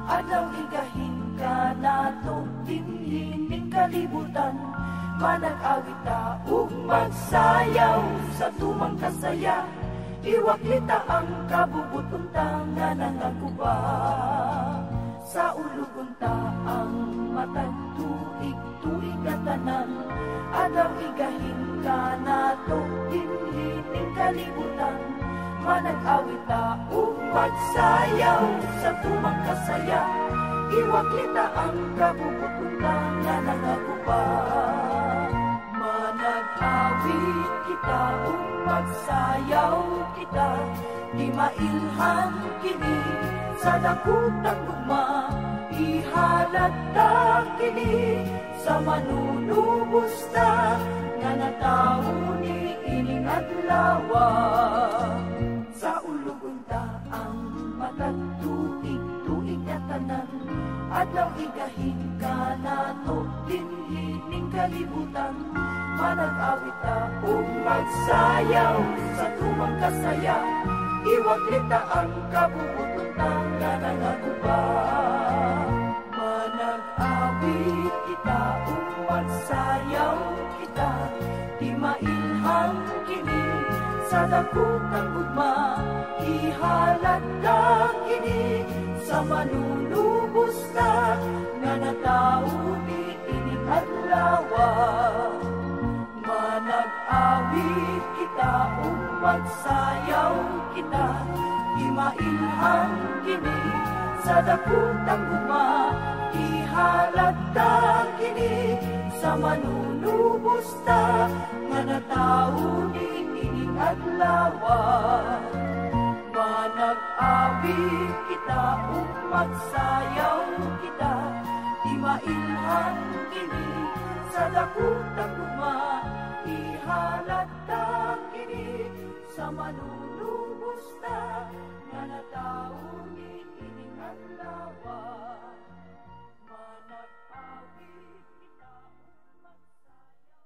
Adlaw igahin ka nato dinhining kalibutan, manag-awit ta ug magsayaw sa tumang kasaya. Iwaklita ang kabubuton ta nga nangaguba, sa ulugon ta ang matag tuig nga tanan. Adlaw igahin ka nato dinhining kalibutan, manag-awit ta ug magsayaw sa tumang kasaya. Iwaklita ang kabubuton ta nga nangaguba, manag-awit kita ug magsayaw kita. Di mailhan kini sa dakutang gugma, ihalata kini sa manunubos na nga natawo ni ining adlawa. Sa ulugon ta ang matag tuig nga tanan, adlaw igahin ka nato dinhining kalibutan, manag-awit ta ug magsayaw sa tumang kasaya. Iwaklita ang kabubuton ta nga nangaguba, manag-awit kita ug magsayaw kita. Di mailhang kini sa dakutang gugma, ihalata kini sa manunubos na nga natawo ni ining adlawa. Manag-awit kita ug magsayaw kita. Di mailhang kini sa dakutang gugma, ihalata kini sa manunubos na nga natawo ni ining adlawa. Manag-awit kita ug magsayaw kita. Di mailhang kini sa dakutang gugma, ihalata kini sa manunubos na nga natawo ni ining adlawa. Manag-awit kita ug magsayaw.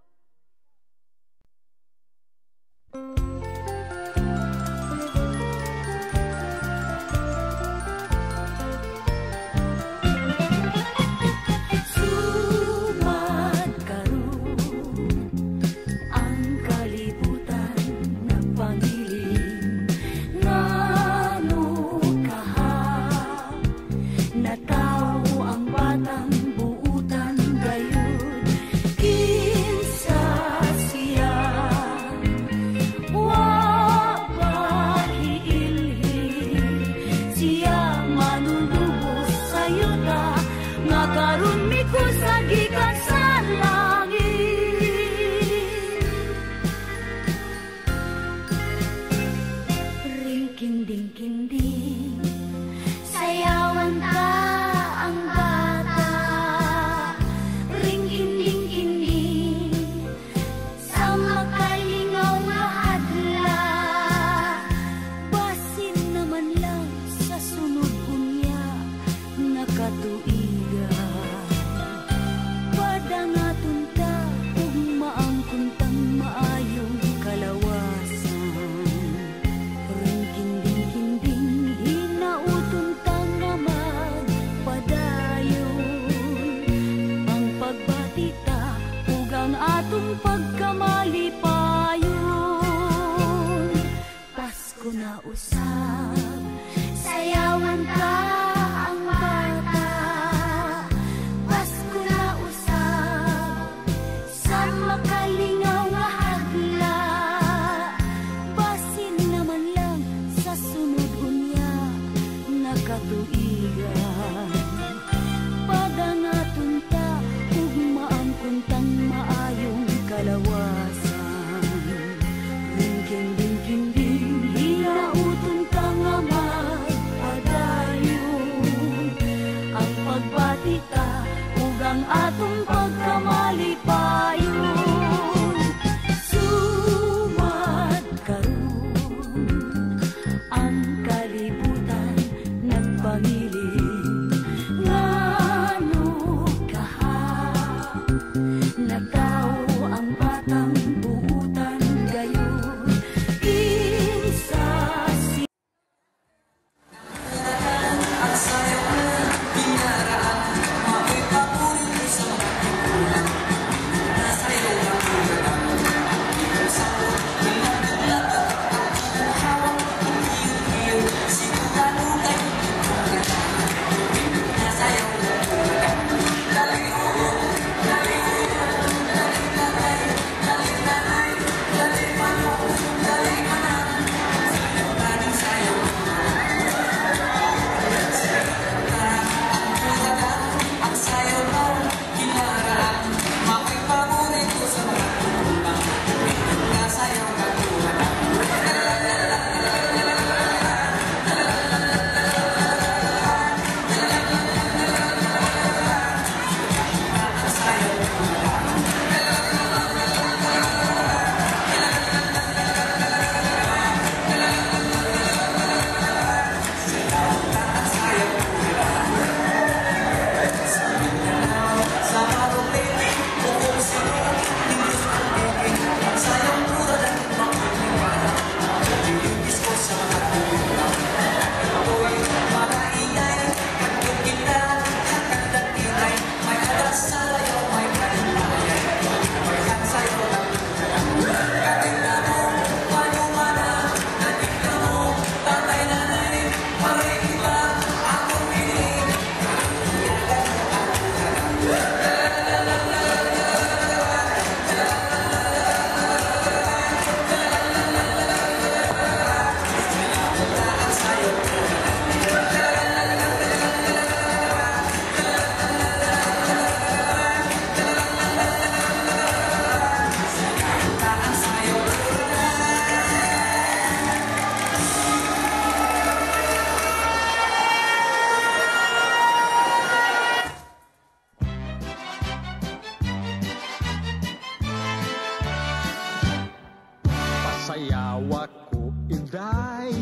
asawa ko, Inday.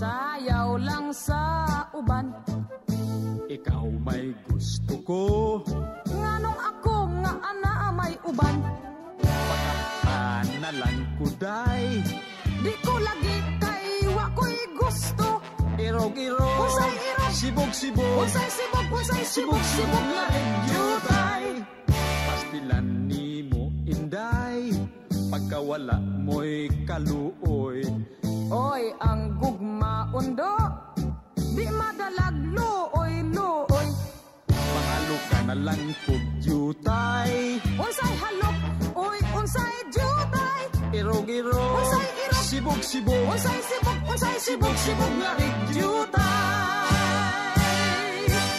Sayaw lang sa uban. Ikaw may gusto ko. Nganong ako nga ana may uban. Pagkakanalan ko, day. Di ko lagi kay wa ko'y gusto. Irog-irog, Usay irog, sibog-sibog, usay sibog nga jutay. pastilan ni mo, Inday. Pagkawala mo'y kaluoy. Oy, ang gugma undo. Di madalag luoy. Mahalo ka na lang kog jutay. Unsay halok, oy, unsay jutay. Irog-irog, Usay irog, sibog-sibog, Unsay sibog nga jutay.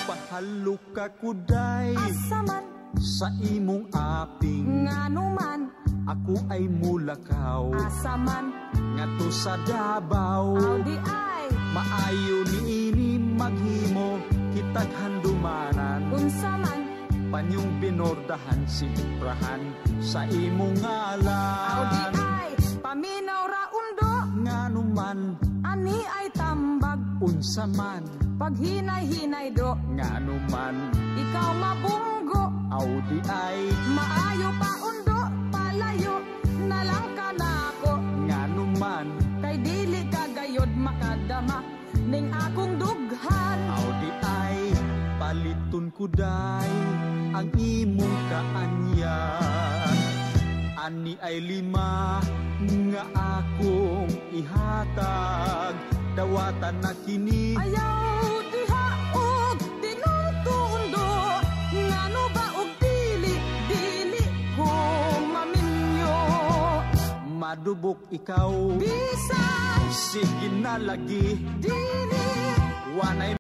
pahalo ka kuday. Asaman, Sa imong aping, nganuman, ako ay mulakaw. asaman, Ngato sa Davao, audi ay, maayo ni maghimo. Kitag handumanan, unsaman, panyong binordahan, simprahan sa imong audi ngalan. ay, paminaw ra undo, Nganuman, ani ay tambag, unsaman, pag hinay-hinay do, nganuman, ikaw mabunggo, audi ay, maayo pa undo, palayo, nalang ka na ako, nganuman, kay dili ka gayod makadama, ning akong dughan, audi ay, paliton ko day, ang imong kaanyan. Ani ay 5 nga akong ihatag, dawatan na kini. ayaw diha og tinungtundo, ngano ba og dili ko maminyo, Madubok ikaw, bisan sige na lagi, dili wanay